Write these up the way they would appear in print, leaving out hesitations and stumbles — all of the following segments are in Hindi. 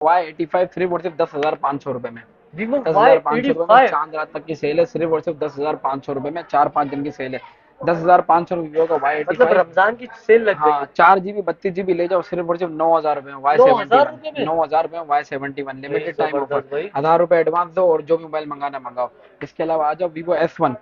Y85 सिर्फ और सिर्फ 10,500 रुपए में। Vivo दस हजार पाँच सौ रुपए में Y85। चांद रात तक की सेल है, सिर्फ और सिर्फ 10,500 रुपए में, 4-5 दिन की सेल है। 10,500 वीवो का वाई एटी मतलब फाइव रमजान की सेल लग गई हाँ, है। 4 GB 32 GB ले जाओ, सिर्फ और सिर्फ 9,000 रुपए में वाई 9,000 सेवेंटी वन रुपए में। 9,000 रुपए में वाई 71 भाई लिमिटेड टाइम ऑफर। जबरदस्त भाई। 1,000 रुपए एडवांस दो और जो भी मोबाइल मंगाना मंगाओ। इसके अलावा आ जाओ वीवो S1।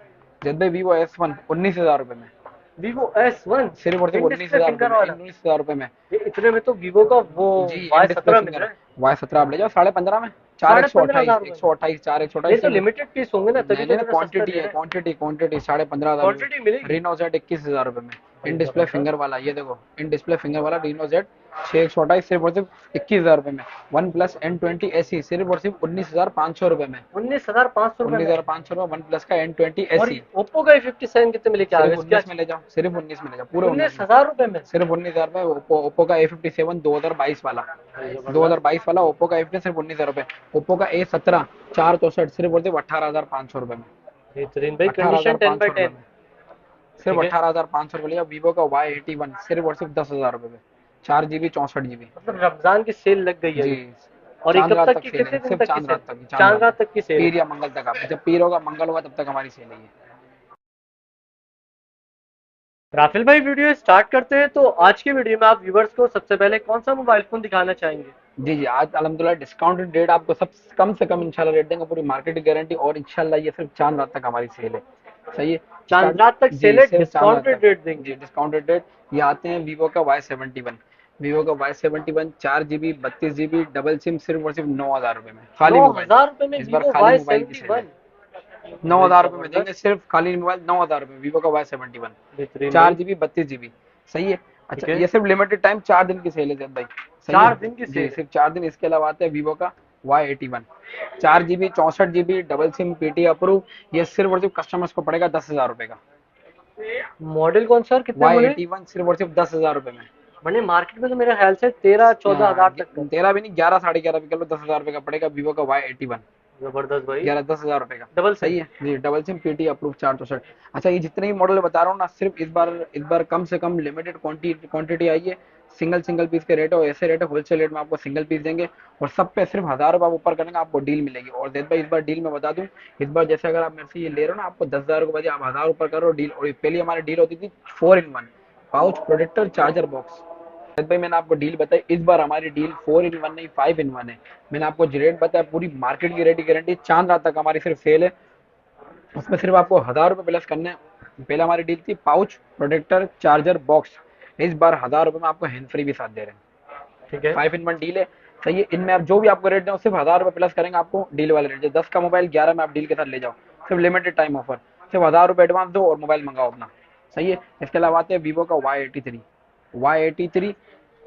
जब भाई वीवो S1 19,000 रुपए में, Vivo S1 सिर्फ और सिर्फ इन उन्नीस डिस्प्ले हजार रुपए फिंगर में, वाला। 19,000 रुपए में। ये इतने में तो वीवो का वो जी, इन वाई डिस्प्ले सत्रह मिल फिंगर रहा है। वाई 17 आप ले जाओ 15.5 में। चार एक साढ़े सौ पंद्रह अट्ठाईस हजार रुपए एक में। सौ अट्ठाईस चार एक सौ ये अट्ठाईस तो ये लिमिटेड पीस होंगे ना, तभी नहीं तो नहीं, इतना सस्ता क्वांटिटी दे है, रहे हैं। क्वांटिटी 15,500 में। क्वांटिटी मिलेगी। रीनो जेड 21,000 रुपए में। भाई इन डिस्प्ले फिंगर जबरदस्त। वाला, ये देखो इन डिस्प्ले फिंगर वाला रीनो जेड 6 128 सिर्फ और सिर्फ 21,000 रुपए में। वन प्लस N20 SE सिर्फ और सिर्फ 19,500 रुपए में। 19,500 रुपए उन्नीस में। हजार पाँच सौ रुपए वन प्लस का N20 और SE। ये ओप्पो का A57 कितने में लेके आ गए, सिर्फ इसका? 19 में ले जाओ, सिर्फ 19 में ले जाओ, पूरे 19 उन्नीस में। हजार रुपए में। सिर्फ 19,000 रुपए ओप्पो का A57 2022 वाला। भाई जबरदस्त। 2022 वाला ओप्पो का A57 सिर्फ 19,000 रुपए। ओप्पो का A17 464 सिर्फ और सिर्फ 18,500 रुपए में। बेहतरीन भाई, अठारह हजार कंडीशन टेन पाँच बाई सौ रुपए टेन में सिर्फ ठीक है। 18,500 रुपए लिया। वीवो का Y81 सिर्फ और सिर्फ 10,000 रुपए में, 4 GB 64 GB। मतलब रमजान की सेल लग गई है जी, अभी। और ये चांद कब रात तक तक की, सेल कितने है, दिन सिर्फ तक की चांद सेल? रात तक की, चांद चांद रात रात तक। तक की सेल है। पीर या मंगल तक, आप जब पीर होगा मंगल होगा तब तक हमारी सेल है ये। राफेल भाई, वीडियो स्टार्ट करते हैं, तो आज की वीडियो में आप व्यूवर्स को सबसे पहले कौन सा मोबाइल फोन दिखाना चाहेंगे? जी जी, आज अल्हम्दुलिल्लाह डिस्काउंटेड रेट आपको सब कम से कम इंशाल्लाह रेट देंगे, पूरी मार्केट की गारंटी। और इंशाल्लाह ये सिर्फ चांद रात तक हमारी सेल है। सही है। चांद स्टार्ट। रात तक जी, सेल है, सिर्फ चांद रात तक। डिस्काउंटेड रेट जी, देंगे। Discounted rate. ये आते हैं वीवो का Y 71 4 GB 32 GB double SIM सिर्फ और सिर्फ 9,000 रुपए में, खाली नौ मोबाइल। हजार रुपए में इस बार वीवो खाली वाई मोबाइल की सेवेंटी सेल है। वन 9,000 रुपए में देंगे, जबरदस्त। सिर्फ खाली मोबाइल 9,000 रुपए वीवो का Y71। बेहतरीन चार भाई। GB 32 GB। सही है। अच्छा, ठीक है। ये सिर्फ लिमिटेड टाइम 4 दिन की सेल है जब भाई। सही है। 4 दिन की जी, सेल है। सिर्फ 4 दिन। इसके अलावा आते हैं वीवो का Y81 4 GB 64 GB double SIM PT approve. ये सिर्फ और सिर्फ कस्टमर्स को पड़ेगा 10,000 रुपए का। मॉडल कौन सा और कितने वाई बोले? एटी वन सिर्फ और सिर्फ 10,000 रुपए में। मैंने मार्केट में तो मेरे ख्याल से 13-14 हजार तक का। 13 भी नहीं, 11 11.5 भी कर लो, 10,000 रुपए का पड़ेगा वीवो का Y81। जबरदस्त भाई। 11 10,000 रुपए का। Double SIM. सही है जी, डबल सिम पीटी अप्रूव 464। अच्छा, ये जितने भी मॉडल बता रहा हूँ ना, सिर्फ इस बार कम से कम लिमिटेड क्वांटिटी आई है। सिंगल सिंगल पीस के रेट है, और ऐसे रेट है होलसेल रेट में आपको सिंगल पीस देंगे। और सब पे सिर्फ 1,000 रुपये ऊपर करेंगे आपको डील मिलेगी। और जैद भाई, इस बार डील मैं बता दूं, इस बार जैसे अगर आप मेरे से ये ले रहे हो ना, आपको 10,000 के बजाय आप 1,000 ऊपर करो डील। और पहले हमारी डील होती थी 4 in 1 pouch protector charger box. भाई मैंने आपको डील बताई, इस बार हमारी डील 4 in 1 नहीं 5 in 1 है। मैंने आपको जो रेट बताया, पूरी मार्केट की रेट की गारंटी, चांद रात तक हमारी सिर्फ सेल है। उसमें सिर्फ आपको 1,000 रुपये प्लस करने हैं। पहले हमारी डील थी पाउच प्रोटेक्टर चार्जर बॉक्स। इस बार 1,000 रुपये में आपको हैंड फ्री भी साथ दे रहे हैं। ठीक है। 5 in 1 डील है। सही है। इनमें आप जो भी आपको रेट दें, सिर्फ 1,000 रुपये प्लस करेंगे आपको डील वाले रेट। 10 का मोबाइल 11 में आप डील के साथ ले जाओ, सिर्फ लिमिटेड टाइम ऑफर। सिर्फ 1,000 रुपये एडवांस दो और मोबाइल मंगाओ अपना। सही है। इसके अलावा आते हैं वीवो का Y83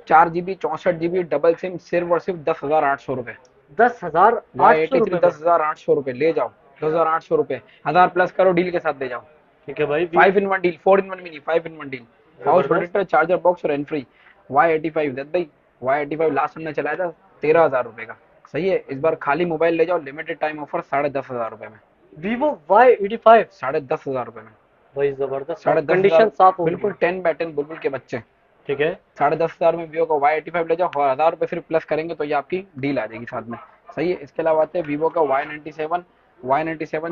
4 GB 64 GB double SIM सिर्फ और सिर्फ 10,800 रुपये। 10,800 रुपए Y83 में। 10,800 रुपये ले जाओ। 10,800 रुपये, 1,000 प्लस करो डील के साथ ले जाओ। ठीक है भाई। 5 in 1 डील, 4 in 1 भी नहीं, 5 in 1 डील। पाउच जबरदस्त। प्रोटेक्टर चार्जर बॉक्स और एन फ्री। Y85 दत्त भाई, Y85 लास्ट हमने चलाया था 13,000 रुपए का। सही है। इस बार खाली मोबाइल ले जाओ, लिमिटेड टाइम ऑफर 10,500 रुपए में। Vivo Y85। 10,500 रुपए में। भाई जबरदस्त, और 10,500। कंडीशन साफ होगी। बिल्कुल 10/10 बुलबुल के बच्चे। ठीक है। 10,500 में वीवो का Y85 ले जाओ, और 1,000 रुपए फिर प्लस करेंगे तो ये आपकी डील आ जाएगी साथ में। सही है। इसके अलावा आते हैं वीवो का Y97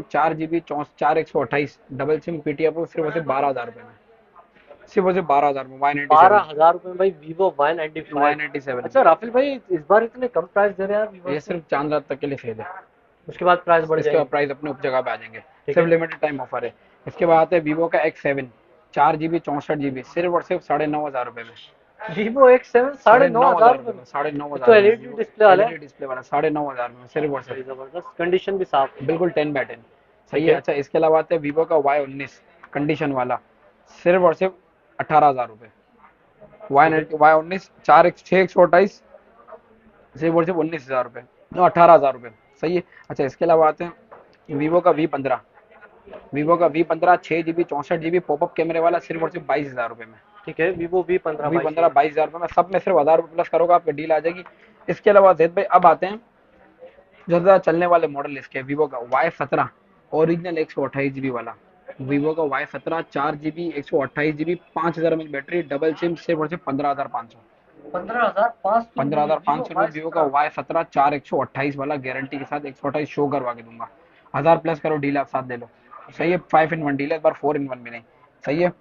4 GB 4 128 double SIM PT approve सिर्फ और सिर्फ 12,000 रुपए में। सिर्फ और सिर्फ 12,000 में बारह Y97। हजार रुपए में भाई वीवो Y95। Y97। अच्छा राफेल भाई, इस बार इतने कम प्राइस दे रहे हैं यार ये वीवर्स को। सिर्फ चांद रात तक के लिए सेल है। उसके बाद प्राइस बढ़ इसके बाद जाएंगे। प्राइस अपने उप जगह पे आ जाएंगे। ठीक सिर्फ है। लिमिटेड टाइम ऑफर है। इसके बाद आते हैं वीवो का X7 4 GB 64 GB सिर्फ और सिर्फ 9,500 रुपए में। वीवो X7 साढ़े साढ़े नौ नौ हजार हजार रुपए रुपए में। में, साढ़े नौ ये तो हजार में एलईडी वीवो डिस्प्ले वाला है। एलईडी डिस्प्ले वाला 9,500 में सिर्फ और भाई सिर्फ। जबरदस्त, कंडीशन भी साफ है। बिल्कुल 10/10। सही ठीक है। है। अच्छा, इसके अलावा आते हैं वीवो का Y19 कंडीशन वाला सिर्फ और सिर्फ 18,000 रुपए। वाई ठीक है। नाइनटी Y19 6 128 सिर्फ और सिर्फ 19,000 रुपए, 18,000 रुपए। सही है। अच्छा, इसके अलावा आते हैं वीवो का V15 6 GB 64 GB पॉपअप कैमरे वाला सिर्फ और सिर्फ 22,000 रुपए में। ठीक है। Vivo V15 V15 22,000। 22,000 रुपए में, सब में सिर्फ 1,000 रुपए प्लस करोगे आपकी डील आ जाएगी। इसके अलावा जैद भाई अब आते हैं ज्यादा चलने वाले मॉडल इसके, वीवो का Y17 ओरिजिनल 128 GB वाला। वीवो का Y17 4 GB 128 GB 5,000 mAh battery double SIM सिर्फ और सिर्फ 15,500। 15,500 15,500 में वीवो का Y17 4128 वाला गारंटी के साथ 128 शो करवा के दूंगा। 1000 प्लस करो डील आप साथ ले लो। सही है, 5 in 1 डील है, इस बार 4 in 1 भी नहीं। सही है।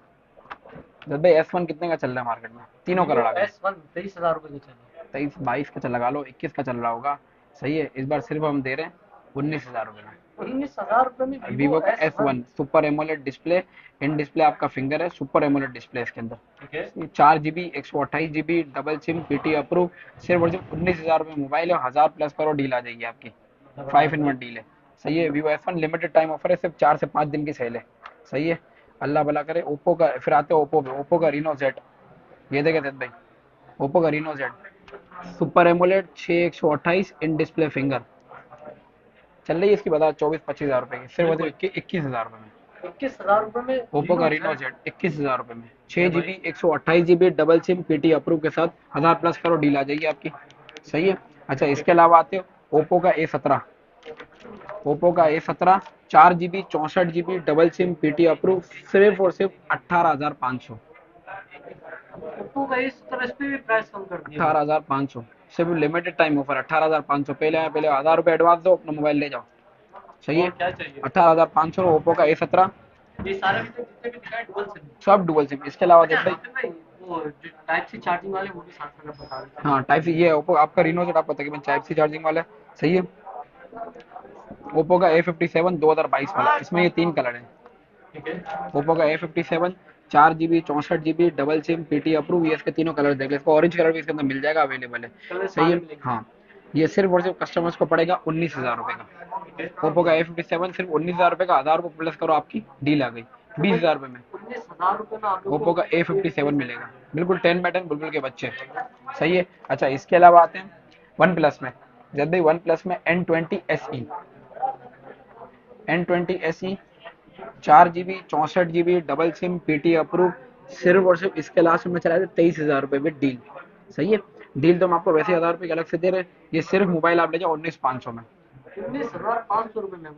जब भाई S1 कितने का चल रहा है मार्केट में? तीनों वीवो कलर आ गए। S1 23,000 रुपए का चला। 23 22 का चल लगा लो, 21 का चल रहा होगा। सही है, इस बार सिर्फ हम दे रहे हैं 19,000 रुपए में। 19,000 रुपए में वीवो वीवो का S1। S1 super AMOLED display, in display आपका फिंगर है, सुपर एमोलेड डिस्प्ले इसके अंदर। ठीक है। 4 GB 128 GB double SIM PT approve, सिर्फ और सिर्फ 19,000 रुपए मोबाइल है। 1000 प्लस करो डील आ जाएगी आपकी। 5 in 1 डील है। सही है, Vivo S1 limited time offer है, सिर्फ 4 से 5 दिन की सेल है। सही है, अल्लाह भला करे। ओप्पो का फिर आते हैं ओप्पो पे, ओप्पो का रीनो जेड। ये देखे थे भाई, ओप्पो का Reno Z super AMOLED 6128 in display finger, चल रही है इसकी बता 24-25 हजार रुपए की, सिर्फ बिल्कुल। 21,000 रुपए में। 21,000 रुपए में ओप्पो का रीनो रीनो जेड। जेड 21,000 रुपए में, छह ये भाई। GB 128 GB double SIM PT approve के साथ 1000 प्लस करो डील आ जाएगी आपकी। सही है। अच्छा, इसके अलावा आते हो ओप्पो का A17। ओप्पो का A17 4 GB 64 GB double SIM PT approve, सिर्फ और सिर्फ 18,500। ओप्पो का इस तरह पे भी प्राइस कम कर दिया भाई। 18,500 सिर्फ लिमिटेड टाइम ऑफर। 18,500 पहले 1000 रुपए एडवांस दो, अपना मोबाइल ले जाओ। सही और है। क्या चाहिए। 18,500 ओप्पो का A17, ये सारे भी तो जितने भी दिखाए डुअल सिम। सब डुअल सिम। इसके अलावा अच्छा देख भाई, राफेल भाई, वो जो टाइप सी चार्जिंग वाले वो भी साथ में बता देते हाँ टाइप सी, ये ओप्पो आपका रीनो जेड आपको तकरीबन टाइप सी चार्जिंग वाला है। सही है। ओप्पो का A57 2022 वाला, इसमें ये 3 कलर हैं। ठीक है। ओप्पो का A57 4 GB 64 GB double SIM PT approve, ये इसके तीनों कलर देख, इसको ऑरेंज कलर भी इसके अंदर मिल जाएगा, अवेलेबल है। कलर सही सारे है। मिलेंगे। हाँ, ये सिर्फ और सिर्फ कस्टमर्स को पड़ेगा 19,000 रुपए ठीक है। का। ओप्पो का A57 सिर्फ 19,000 रुपए का, 1000 रुपए प्लस करो आपकी डील आ गई तो भाई 20,000 रुपए में। 19,000 रुपए में आप लोग ओप्पो को का A57 मिलेगा, बिल्कुल 10 by 10 बुलबुल के बच्चे। सही है। अच्छा, इसके अलावा आते हैं वन प्लस में। जब भी वन प्लस में N20 SE 4 GB 64 GB double SIM PT approve, सिर्फ और सिर्फ इसके लास्ट में चला था 23,000 रुपए विद डील। सही है। डील तो हम आपको वैसे 1000 रुपए अलग से दे रहे हैं, ये सिर्फ मोबाइल आप ले जाओ 19,500 में। 19,500 रुपए में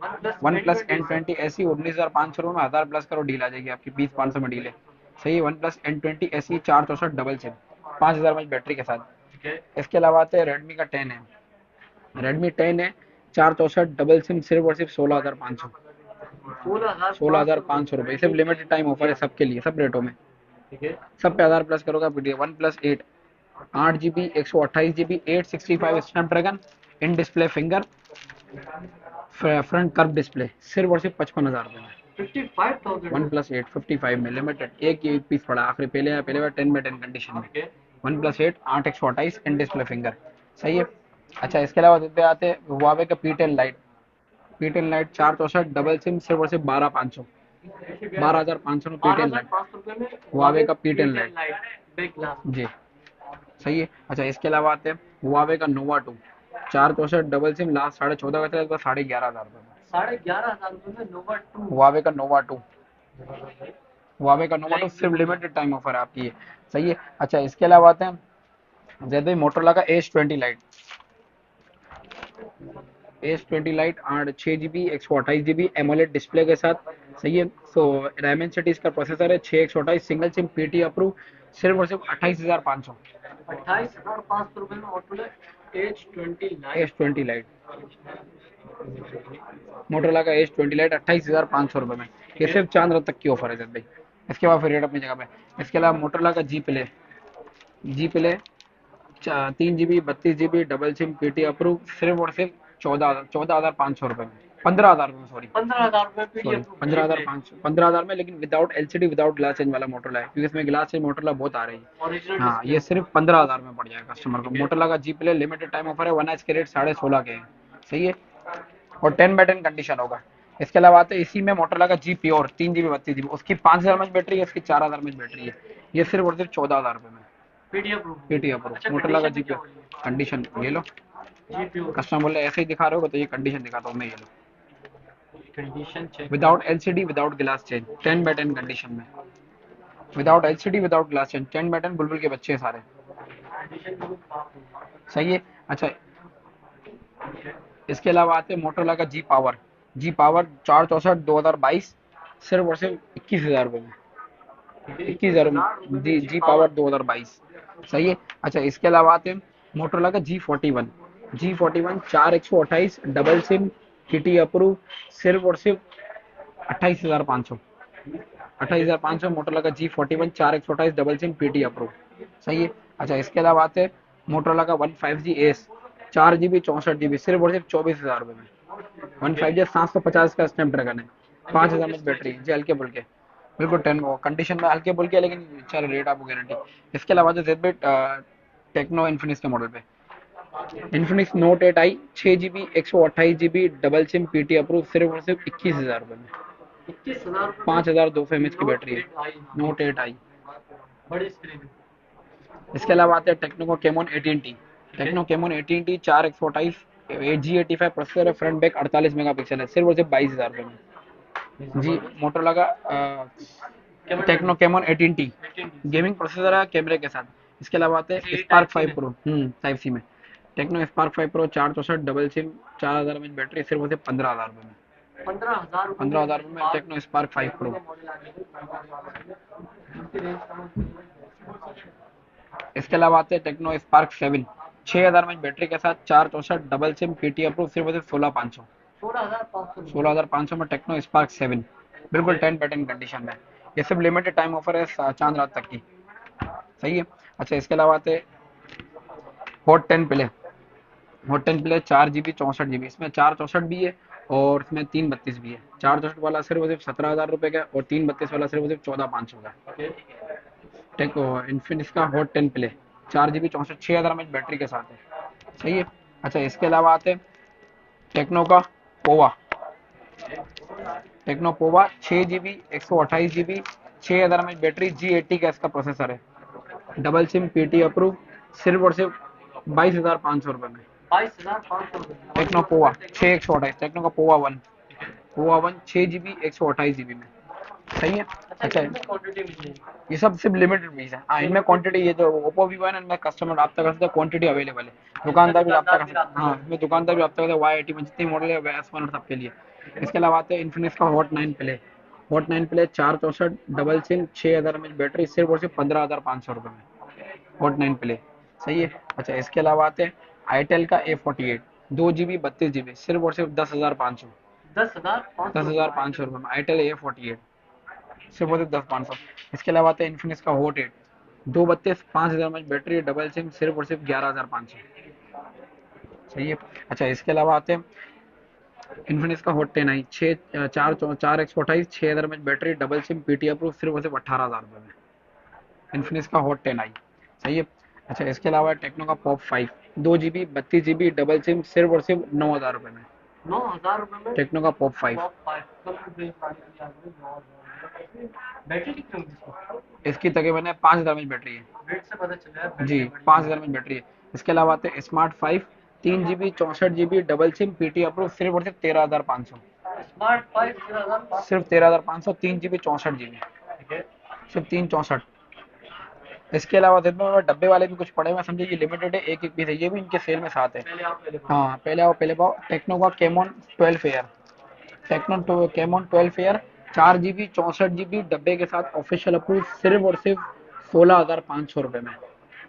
one plus N20 N20 SE 19,500 में 1000 प्लस करो डील आ जाएगी आपकी, 20,500 में डील है। सही है। One plus N20 SE 464 double SIM 5,000 mAh battery के साथ। ठीक है। इसके अलावा आते हैं रेडमी का 10 है। रेडमी 10 है 464 डबल सिम, सिर्फ और सिर्फ 16,500। 16,500 रुपए 16,500 रुपए, सिर्फ लिमिटेड टाइम ऑफर है सबके लिए, सब रेटों में। ठीक है। सब पे 1000 प्लस करोगे PTA. One plus 8 8 GB 128 GB 865 Snapdragon in display finger, front curve display, सिर्फ और सिर्फ 55,000 रुपए में। 55,000 वन में। प्लस 8 55 में लिमिटेड, एक ही पीस पड़ा आखिरी, पहले बार 10 में 10 कंडीशन में। ठीक है। One plus 8 8 128 in display finger. सही है। अच्छा, इसके अलावा पे आते हैं हुआवे का P10 light. P10 light 464 double SIM, सिर्फ और सिर्फ 12,500। 12,500 में P10 लाइट, 12,500 रुपए में हुआवे का P10 P10 lite. Light back glass. जी। सही है। अच्छा, इसके अलावा आते हैं हुआवे का नोवा 2 464 डबल सिम, लास्ट 14,500 का था, इस बार 11,500 में। 11,500 रुपए में नोवा 2। हुआवे का नोवा 2, हुआवे का नोवा 2 सिर्फ लिमिटेड टाइम ऑफर है आपकी ये। सही है। अच्छा, इसके अलावा आते हैं जैसे मोटरोला का H20 light. S20 light 6 GB 128 GB AMOLED display के साथ। सही है। सो डायमेंड सिटी इसका प्रोसेसर है, 6 128 सिंगल सिम PT अप्रूव, सिर्फ और सिर्फ 28,500। 28,500 रुपए में ऑटोला H20 light. S20 light, Motorola का H20 लाइट 28,500 रुपए में। ठीक ये है। सिर्फ चांद रात तक की ऑफर है जब भाई। इसके बाद फिर रेट अपनी जगह पे। इसके अलावा मोटरोला का G play 3 GB 32 GB double SIM PT approve, सिर्फ और सिर्फ 14,500 रुपए में, 15,000 में, सॉरी 15,000 रुपए सॉरी पीडीएफ 15,500, 15,000 में, लेकिन without LCD without glass change वाला मोटरोला है, क्योंकि इसमें ग्लास चेंज मोटरोला बहुत आ रही है। ओरिजिनल हाँ, डिस्प्ले ये होगा। सिर्फ 15,000 में पड़ जाएगा कस्टमर को। ठीक है। मोटरोला का G play limited time offer है, 1 के रेट 16.5 के हैं। सही है। और 10 by 10 कंडीशन होगा। इसके अलावा आते हैं इसी में मोटरोला का जी प्योर 3 GB 32 GB, उसकी 5,000 mAh बैटरी है, इसकी 4,000 mAh बैटरी है। ये सिर्फ और सिर्फ 14,000 रुपए में पीडीएफ रूम। PT approve. अच्छा मोटरोला का कंडीशन जी में क्या प्योर होगी। कंडीशन ये लो, जी प्योर कस्टमर बोले ऐसे ही दिखा रहे हो तो ये कंडीशन दिखाता हूँ मैं, ये लो, condition check without LCD without glass change 10 by 10 condition में, without LCD without glass change 10 by 10 बुलबुल के बच्चे हैं सारे। कंडीशन बिल्कुल साफ होगी। सही है। अच्छा, इसके अलावा आते हैं मोटरोला का जी पावर 464 2022, सिर्फ और सिर्फ 21,000 रुपए में। ठीक है। 21,000 21,000 रुपए में जी जी जी पावर पावर। 2022। सही है। अच्छा इसके अलावा आते हैं मोटरोला का G41 4 128 double SIM kitty approve, सिर्फ और सिर्फ 28,500। 28,500 मोटरोला का G41 4 128 double SIM PT approve. सही है। अच्छा इसके अलावा आते हैं मोटरोला का 15G एस 4 GB 64 GB सिर्फ और सिर्फ 24,000 रुपए में। 15G 750 का स्नैपड्रैगन है, 5,000 में बैटरी जी, हल्के फुल्के बिल्कुल 10 वो कंडीशन में हल्के फुल्के, लेकिन चल रेट आपको गारंटी। इसके अलावा जो जेड टेक्नो इन्फिनिक्स के मॉडल पे इन्फिनिक्स नोट 8 आई 6 GB 128 GB double SIM PT approve सिर्फ और सिर्फ 21,000 रुपए में। 21,000 में 5,200 mAh की बैटरी है, नोट 8 आई। नोट 8 आई। बड़ी स्क्रीन। इसके अलावा आते हैं टेक्नो को Camon 18T। Tecno Camon 18T 4 128 G85 processor है, फ्रंट बैक 48 मेगापिक्सल है, सिर्फ और सिर्फ 22,000 रुपए में। जी मोटरोला का Tecno Camon 18T gaming processor है कैमरे के साथ। इसके अलावा आते हैं स्पार्क 5 प्रो टाइप सी में। Tecno Spark 5 pro 464 double SIM 4,000 mAh battery सिर्फ और सिर्फ 15,000 रुपए में। 15,000 15,000 रुपए में टेक्नो स्पार्क 5 प्रो। इसके अलावा आते हैं टेक्नो स्पार्क 7 6,000 mAh बैटरी के साथ 464 डबल सिम पीटी अप्रूव सिर्फ और सिर्फ 16,500। 16,500 में टेक्नो स्पार्क 7 बिल्कुल 10 बटन कंडीशन में। ये सब लिमिटेड टाइम ऑफर है चांद रात तक की। सही है। अच्छा इसके अलावा आते hot 10 play. Hot 10 play 4 GB 64 GB, इसमें 4 64 भी है और इसमें 3 32 भी है। 4 64 वाला सिर्फ और सिर्फ 17,000 रुपए का और 3 32 वाला सिर्फ और सिर्फ 14,500 का। टेको इन्फिनिक्स का hot 10 play 4 GB 64 6,000 mAh battery के साथ है। सही है। अच्छा इसके अलावा आते हैं टेक्नो का Pova. Techno Pova 6 GB 128 GB 6,000 mAh battery G80 का इसका प्रोसेसर है, डबल सिम पीटी अप्रूव सिर्फ और सिर्फ 22,500 रुपए में। 22,500 टेक्नो पोवा 6 128 टेक्नो का पोवा वन 6 GB 128 GB में। सही है। अच्छा क्वांटिटी मिलेगी। ये सब सिर्फ लिमिटेड पीस है। हाँ इनमें क्वांटिटी, ये जो ओप्पो वीवो है ना, इनमें कस्टमर रब्ता कर सकते हैं, क्वांटिटी अवेलेबल है। दुकानदार भी रब्ता कर सकते हैं। हाँ इसमें दुकानदार भी रब्ता करते हैं Y80 में जितनी मॉडल है S1 और सबके लिए। इसके अलावा आते हैं इन्फिनिक्स का hot 9 play 4 64 double SIM 6,000 mAh battery सिर्फ और सिर्फ 15,500 रुपए में। Hot 9 play. सही है। अच्छा इसके अलावा आते हैं आईटेल का A48 2 GB 32 GB सिर्फ और सिर्फ 10,500। 10,500 रुपए में आईटेल A48 सिर्फ और सिर्फ 10,500। इसके अलावा आते हैं इन्फिनिक्स का hot 8 2 32 5,000 mAh battery double SIM सिर्फ और सिर्फ 11,500। सही है। अच्छा इसके अलावा आते हैं इन्फिनिक्स का हॉट 10 आई 4 128 6,000 mAh battery double SIM PT approve सिर्फ और सिर्फ 18,000 रुपए में। इन्फिनिक्स का हॉट 10 आई। सही है। अच्छा इसके अलावा टेक्नो का pop 5 2 GB 32 GB double SIM सिर्फ और सिर्फ 9,000 रुपए में। 9,000 रुपए में टेक्नो का पॉप 5 बैटरी कितनी होगी इसकी? इसकी तकरीबन 5,000 mAh बैटरी है वेट से पता चला है जी, 5,000 mAh बैटरी है। इसके अलावा आते हैं smart 5 3 GB 64 GB double SIM PT approve सिर्फ और सिर्फ 13,500। स्मार्ट 5 13,500 सिर्फ 13,500 3 GB 64 GB ठीक है। सिर्फ 3 64। इसके अलावा दिन में डब्बे वाले भी कुछ पड़े हुए हैं, समझिए ये लिमिटेड है, एक एक पीस है, ये भी इनके सेल में साथ है। पहले आप पहले हाँ पहले आओ पहले पाओ। टेक्नो का केमोन 12 एयर केमोन 12 एयर 4 GB 64 GB डब्बे के साथ ऑफिशियल अप्रूव सिर्फ और सिर्फ 16,500 रुपए में।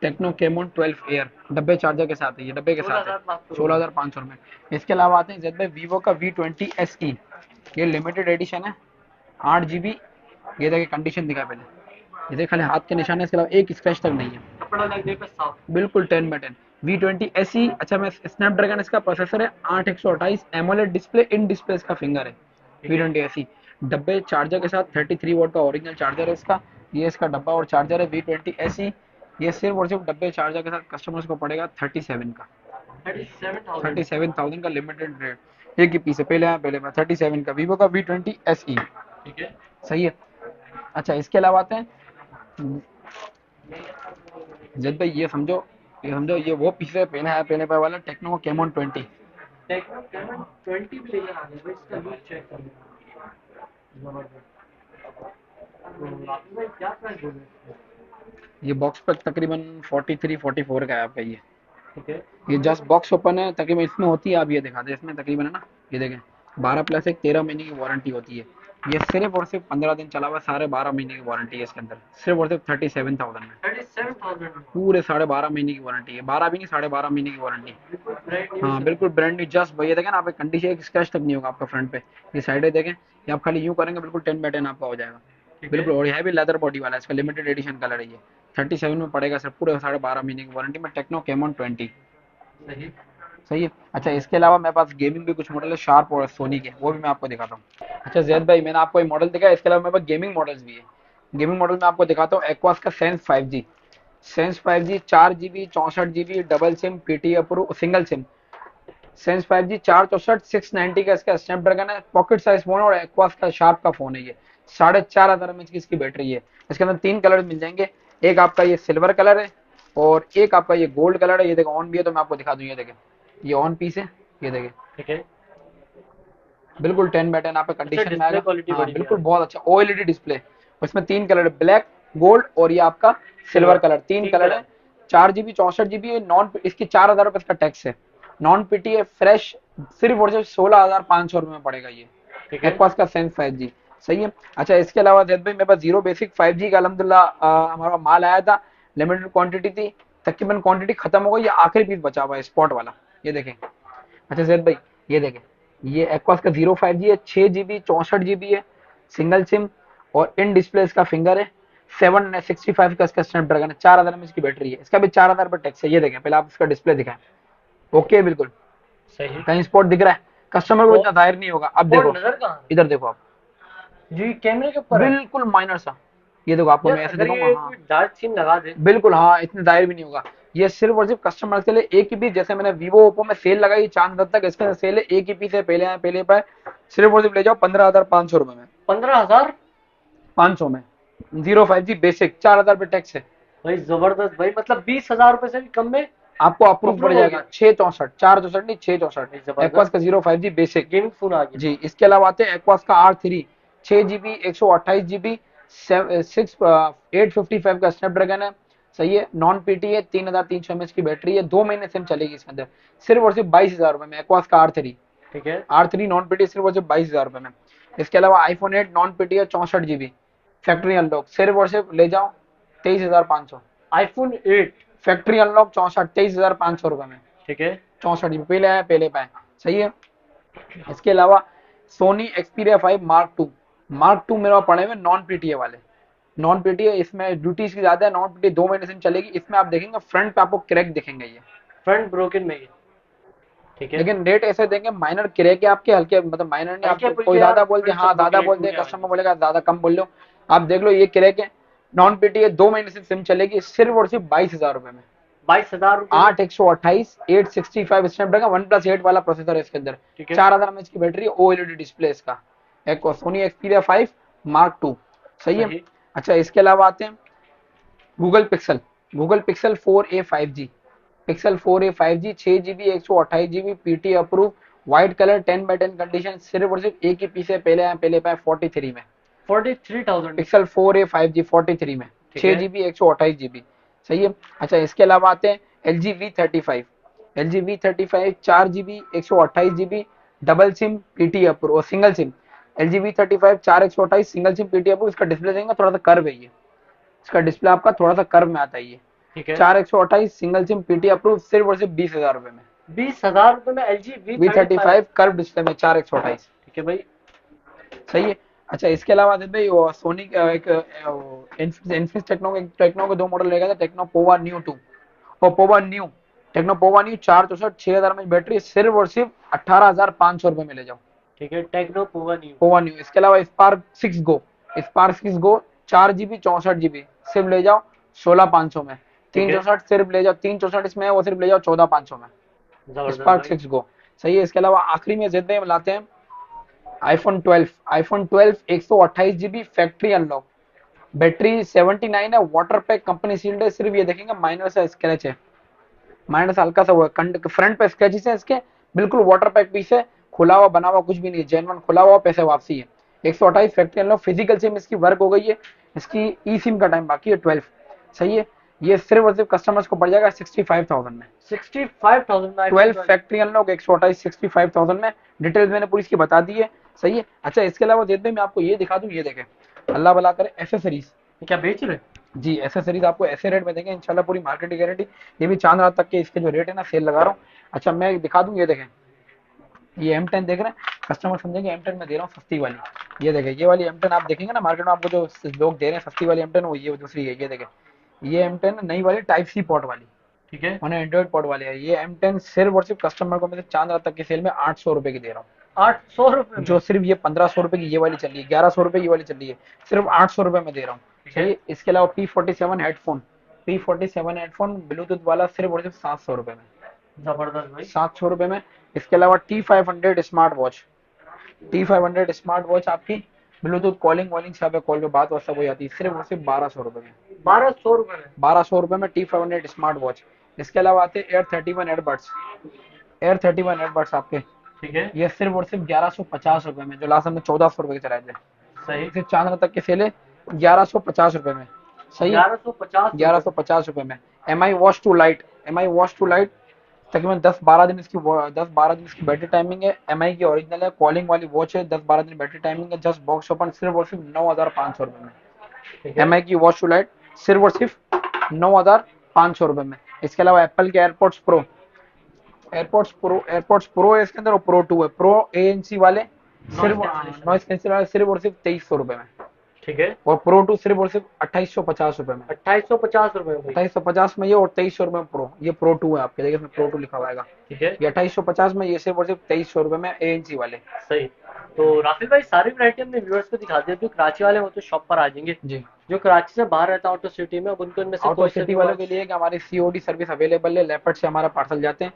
टेक्नो केमोन 12 एयर डब्बे चार्जर के साथ है, ये डब्बे के साथ है 16,500 में। इसके अलावा आते हैं जेड वीवो का V20 SE, ये लिमिटेड एडिशन है 8 GB। ये देखिए कंडीशन दिखा पहले, ये देखिए खाली हाथ के निशान है, इसके अलावा एक स्क्रैच तक नहीं है, कपड़ा लगने पे साफ। बिल्कुल 10/10 V20 SE। अच्छा मैं स्नैपड्रैगन इसका प्रोसेसर है 8 128 एमोलेड डिस्प्ले इन डिस्प्ले इसका फिंगर है V20 SE। डब्बे चार्जर के साथ 33 वोल्ट का ओरिजिनल चार्जर है इसका, ये इसका डब्बा और चार्जर है V20 SE। ये सिर्फ और सिर्फ डब्बे चार्जर के साथ कस्टमर्स को पड़ेगा 37 का, 37,000 का लिमिटेड रेट। एक ही पीस है, पहले आया पहले मैं 37 का वीवो का V20 SE। ठीक है। सही है। अच्छा इसके अलावा आते हैं जब भाई ये वो पीस है पहले आया पहले वाला टेक्नो केमोन 20। टेक्नो कैमन 20 भी लेकर आ गया भाई, इसका लुक चेक कर लो। जबरदस्त। तो आप भाई क्या प्राइस बोले? ये बॉक्स पैक तकरीबन 43-44 का है आपका ये। ठीक है। ये जस्ट बॉक्स ओपन है तकरीबन, इसमें होती है आप ये दिखा दे, इसमें तकरीबन है ना, ये देखें 12+1 13 महीने की वारंटी होती है। ये सिर्फ और सिर्फ 15 दिन चला हुआ, सारे 12 महीने की वारंटी है इसके अंदर, सिर्फ और सिर्फ 37,000 में। 7,000 में पूरे 12.5 महीने की वारंटी है, 12 भी नहीं, 12.5 महीने की वारंटी। बिल्कुल ब्रांड न्यू हाँ से बिल्कुल ब्रांड न्यू, जस्ट भैया देखें ना आप, कंडीशन एक स्क्रैच तक नहीं होगा आपका फ्रंट पे। ये साइडें देखें, ये आप खाली यूं करेंगे बिल्कुल 10 बाय 10 आपका हो जाएगा। ठीक है बिल्कुल, और यह भी लेदर बॉडी वाला है, इसका लिमिटेड एडिशन कलर है ये। 37 में पड़ेगा सर, पूरे 12.5 महीने की वारंटी में, टेक्नो कैमॉन 20। सही सही है। अच्छा इसके अलावा मेरे पास गेमिंग भी कुछ मॉडल है शार्प और सोनी के, वो भी मैं आपको दिखाता हूँ। अच्छा जैद भाई, मैंने आपको ये मॉडल दिखाया, इसके अलावा मेरे पास गेमिंग मॉडल्स भी है। गेमिंग मॉडल में आपको दिखाता हूँ, एक्वास का sense 5G। Sense 5G 4 GB 64 GB double SIM PT approve single SIM. Sense 5G 464 690 का इसका स्नैपड्रैगन है, पॉकेट साइज फोन और एक्वास का शार्प का फोन है ये। 4,500 mAh की इसकी बैटरी है। इसके अंदर 3 कलर मिल जाएंगे, एक आपका ये सिल्वर कलर है और एक आपका ये गोल्ड कलर है। ये देखो ऑन भी है तो मैं आपको दिखा दूं, ये देखें, ये ऑन पीस है, ये देखें, ठीक है। बिल्कुल 10 बाय 10 आपका अच्छा कंडीशन में डिस्प्ले आएगा। क्वालिटी हाँ बड़ी बिल्कुल, प्यारी बहुत अच्छा ओएलईडी डिस्प्ले। उसमें 3 कलर है, ब्लैक, गोल्ड और ये आपका सिल्वर सिल्वर कलर, 3 तीन कलर है। कलर 4 GB 64 GB नॉन, इसकी 4,000 रुपए इसका टैक्स है। नॉन पीटी है, फ्रेश, सिर्फ और सिर्फ 16,500 रुपए में पड़ेगा ये। ठीक है एक्वास का सेंस 5G। सही है। अच्छा इसके अलावा जैद भाई, मेरे पास जीरो बेसिक 5G का अलहमदुल्ला हमारा माल आया था, लिमिटेड क्वांटिटी थी, तकरीबन क्वांटिटी खत्म हो गई, ये आखिरी पीस बचा हुआ है स्पॉट वाला, ये देखें। अच्छा जैद भाई, ये देखें, ये एक्वास का 05G है, 6 GB 64 GB है, सिंगल सिम और इन डिस्प्ले इसका फिंगर है। 765 का इसका स्नैपड्रैगन है, 4,000 mAh की बैटरी है, इसका भी 4,000 रुपए टैक्स है। ये देखें, पहले आप इसका डिस्प्ले दिखाएं। ओके बिल्कुल, सही। कहीं स्पॉट दिख रहा है, कस्टमर को तो इतना जाहिर नहीं होगा। अब स्पॉट देखो, नजर कहाँ इधर देखो आप, है जी, कैमरे के ऊपर है। बिल्कुल माइनर सा, ये देखो आपको यार मैं ऐसे अगर दिखाऊंगा, ये हाँ कोई डार्क सीन लगा दे। बिल्कुल, हाँ इतने दायर भी नहीं होगा। ये सिर्फ और सिर्फ कस्टमर के लिए एक ही पीस, जैसे मैंने वीवो ओप्पो में सेल लगाई चांद रात तक, इसके सेल है एक ही पीस है, पहले आए पहले पाए। सिर्फ और सिर्फ ले जाओ 15,500 रुपए में, 15,000 500 में। 05G बेसिक, 4,000 रुपए टैक्स है। भाई जबरदस्त भाई, मतलब 20,000 रुपए से भी कम में आपको अप्रूव पड़ अप्रूव हो जाएगा गया। 664, 464 नहीं 664। भाई एक्वास जबरदस्त का 05G बेसिक। गेमिंग फोन आ गया। जी, इसके अलावा आते हैं एक्वास का R3, 6 GB 128 GB 855 का स्नैपड्रैगन है। सही है, नॉन पीटी है, 3,300 mAh की बैटरी है, 2 महीने सिम चलेगी इसके अंदर, सिर्फ और सिर्फ 22,000 रुपए में एक्वास का R3। ठीक है R3 नॉन पीटी सिर्फ और सिर्फ 22,000 रुपए में। इसके अलावा आईफोन 8 नॉन पीटी है, 64 GB फैक्ट्री अनलॉक, सिर्फ और सिर्फ ले जाओ 23,500। आईफोन 8। फैक्ट्री अनलॉक 64, 23,500 रुपए में। ठीक है 64 GB पहले आए पहले पाए। सही है। इसके अलावा Sony Xperia 5 mark two, mark two मेरे पास पड़े हुए नॉन पीटीए वाले। नॉन पीटीए इसमें ड्यूटी इसकी ज्यादा है, नॉन पीटीए 2 महीने से चलेगी। इसमें आप देखेंगे फ्रंट पे आपको क्रैक दिखेंगे ये, फ्रंट ब्रोकन में ये। ठीक है लेकिन रेट ऐसे देंगे, माइनर क्रैक है आपके, हल्के मतलब माइनर नहीं, हल्के आप कोई फुल्के यार, ज्यादा बोल दे, फ्रंट हाँ सब ज्यादा ब्रोकन बोल दे, टूटने कस्टमर वाली। बोलेगा ज्यादा कम बोल लो। आप देख लो ये क्रैक है। नॉन पीटीए 2 महीने से सिम चलेगी, सिर्फ और सिर्फ 22,000 रुपए में। 22,000 रुपए में। 8 128 865 स्नैपड्रैगन 1+8 वाला प्रोसेसर है इसके अंदर। ठीक है 4,000 mAh की बैटरी, ओएलईडी डिस्प्ले इसका। एक सोनी एक्सपीरिया 5 मार्क टू। सही है। सही अच्छा इसके अलावा आते हैं Google Pixel, Google Pixel 4a 5G, Pixel 4a 5G 6 GB 128 GB PT approve, white colour 10 by 10 condition, सिर्फ और सिर्फ एक ही पीस है, पहले आए पहले पाए 43 में। 43,000 में। पिक्सल 4a 5G 43 में, ठीक है 6 GB 128 GB। सही है। अच्छा इसके अलावा आते हैं LG V35, LG V35 4 GB 128 GB double SIM PT approve single SIM. LG V35 4 128 single SIM PT approve. इसका डिस्प्ले देंगे थोड़ा सा कर्व है ये, इसका डिस्प्ले आपका थोड़ा सा कर्व में आता है ये। ठीक है 4 128 सिंगल सिम पीटी अप्रूव, सिर्फ और सिर्फ 20,000 रुपए में। 20,000 रुपए में L G V V thirty thirty five five curve display में 4 128। ठीक है भाई सही है। अच्छा इसके अलावा आदित्य भाई, वो सोनी एक इन्फिनिक्स टेक्नो के 2 मॉडल लेगा था, टेक्नो पोवा न्यू 2 और Pova new, techno Pova new 4 64 6,000 में बैटरी, सिर्फ और सिर्फ 18,500 रुपए में ले जाओ ठीक है techno Pova new. Pova new. इसके अलावा स्पार्क 6 गो, स्पार्क 6 गो 4 GB 64 GB सिर्फ ले जाओ 16,500 में। ठीक तीन है चौसठ सिर्फ ले जाओ, 3 64 इसमें है, वो सिर्फ ले जाओ 14,500 में, जबरदस्त स्पार्क भाई 6 गो। सही है। इसके अलावा आखिरी में जितने हम लाते हैं iPhone 12, iPhone 12 128 GB factory unlock, battery 79 है, वाटर पैक कंपनी सील्ड है। सिर्फ ये देखेंगे माइनर सा स्क्रैच है, माइनर सा हल्का सा हुआ है, फ्रंट पे स्क्रैचेस है इसके, बिल्कुल वाटर पैक पीस है, खुला हुआ बना हुआ कुछ भी नहीं है, जेनवन खुला हुआ, पैसे वापसी है। 128 फैक्ट्री अनलॉक, फिजिकल सिम इसकी वर्क हो गई है, इसकी ई सिम का टाइम बाकी है 12। सही है। ये सिर्फ और सिर्फ कस्टमर्स को पड़ जाएगा 65,000 में। 65,000 में आईफोन 12 फैक्ट्री अनलॉक 128 65,000 में। डिटेल्स मैंने पूरी इसकी बता दी है। सही है। अच्छा इसके अलावा मैं आपको ये दिखा दूं, ये देखें, अल्लाह भला करे एसेसरीज, क्या बेच रहे जी एसेसरीज आपको ऐसे रेट में देंगे इंशाल्लाह, पूरी मार्केट की गारंटी। ये भी चांद रात तक के इसके जो रेट है ना सेल लगा रहा हूँ। अच्छा मैं दिखा दूं, ये देखें, ये M10 देख रहे हैं, कस्टमर समझेंगे M10 में दे रहा हूँ सस्ती वाली। ये देखें, ये वाली M10 आप देखेंगे ना मार्केट में आपको जो लोग दे रहे हैं सस्ती वाली M10, वो ये दूसरी है। ये देखें, ये M10 नई वाली टाइप सी पोर्ट वाली, ठीक है। मैंने एंड्रॉइड पोर्ट वाली है। ये M10 सिर्फ और सिर्फ कस्टमर को मैं चांद रात तक की सेल में 800 रुपए की दे रहा हूँ। 800 रुपए जो में? सिर्फ ये 1500 रुपए की ये वाली चल रही है, 1100 रुपए की वाली चल रही है, सिर्फ 800 रुपए में दे रहा हूँ। ठीक है। चलिए इसके अलावा P47 हेडफोन ब्लूटूथ वाला सिर्फ और सिर्फ 700 रुपए में, जबरदस्त भाई। 700 रुपए में। इसके अलावा T500 smart watch, T500 smart watch आपकी ब्लूटूथ कॉलिंग वॉलिंग सब है, कॉल पे बात वात सब हो जाती है, सिर्फ और सिर्फ 1200 रुपए में। 1200 रुपए में? 1200 रुपए में T500 स्मार्ट वॉच। इसके अलावा आते हैं Air 31 एयरबड्स, Air 31 एयरबड्स आपके, ठीक है। ये सिर्फ और सिर्फ 1150 रुपए में, जो लास्ट हमने 1400 रुपए के चलाए थे, सही। सिर्फ चांद तक के सेल है 1150 रुपए में। सही है, 1150 रुपए? 1150 रुपए में। M I watch two lite तकरीबन 10-12 दिन इसकी 10-12 दिन इसकी बैटरी टाइमिंग है। एम आई की ओरिजिनल है, कॉलिंग वाली वॉच है, 10-12 दिन बैटरी टाइमिंग है, जस्ट बॉक्स ओपन, सिर्फ और सिर्फ 9500 रुपए में। ठीक है। एम आई की वॉच टू लाइट सिर्फ और सिर्फ 9500 रुपए में। इसके अलावा एप्पल के एयरपोर्ट्स प्रो है इसके अंदर, और प्रो 2 है, प्रो ANC वाले सिर्फ नॉइस कैंसिल वाले सिर्फ और सिर्फ 2300 रुपए में, ठीक है। और प्रो 2 सिर्फ और सिर्फ 2850 रुपए में। 2850 रुपए में भाई? 2850 में ये, और 2300 रुपए में प्रो, ये प्रो 2 है आपके, देखिए इसमें प्रो 2 लिखा हुआ है। ठीक है। ये 2850 में, ये सिर्फ और सिर्फ 2300 रुपए में ANC वाले। सही। तो राफिल भाई सारी वैरायटी हमने व्यूअर्स को दिखा दिया। जो कराची वाले वो तो शॉप पर आ जाएंगे, जी जो कराची से बाहर रहता है आउट ऑफ सिटी में, अब उनको इनमें से आउट कोई ऑफ से सिटी भी वालों के लिए कि हमारी COD सर्विस अवेलेबल है, लेपर्ड से हमारा पार्सल जाते हैं।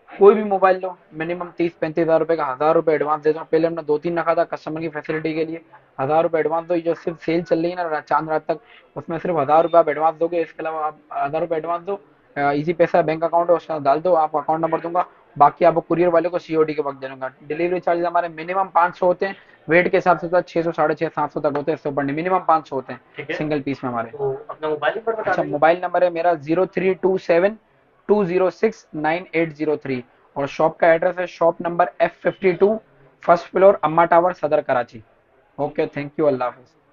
कोई भी मोबाइल लो, मिनिमम 30-35 हज़ार रुपए का 1000 रुपए एडवांस देता हूँ। पहले हमने 2-3 रखा था कस्टमर की फैसिलिटी के लिए, 1000 रुपए एडवांस दो, जो सिर्फ सेल चल रही है ना चांद रात तक, उसमें सिर्फ 1000 रुपए आप एडवांस दोगे। इसके अलावा आप 1000 रुपए एडवांस दो, इजी पैसा बैंक अकाउंट है उसका डाल दो, आप अकाउंट नंबर दूंगा, बाकी आपको कुरियर वाले को COD के वक्त दे दूंगा। डिलीवरी चार्जेस हमारे मिनिमम 500 होते हैं, वेट के हिसाब से 600, 650, 700 तक होते हैं, इससे ऊपर नहीं, मिनिमम 500 होते ठीक हैं है। सिंगल पीस में हमारे। तो अपना मोबाइल नंबर बता अच्छा दीजिए। मोबाइल नंबर है मेरा 03272069 803, और शॉप का एड्रेस है shop number F52 first floor अम्मा टावर सदर Karachi. Okay thank you, Allah Hafiz.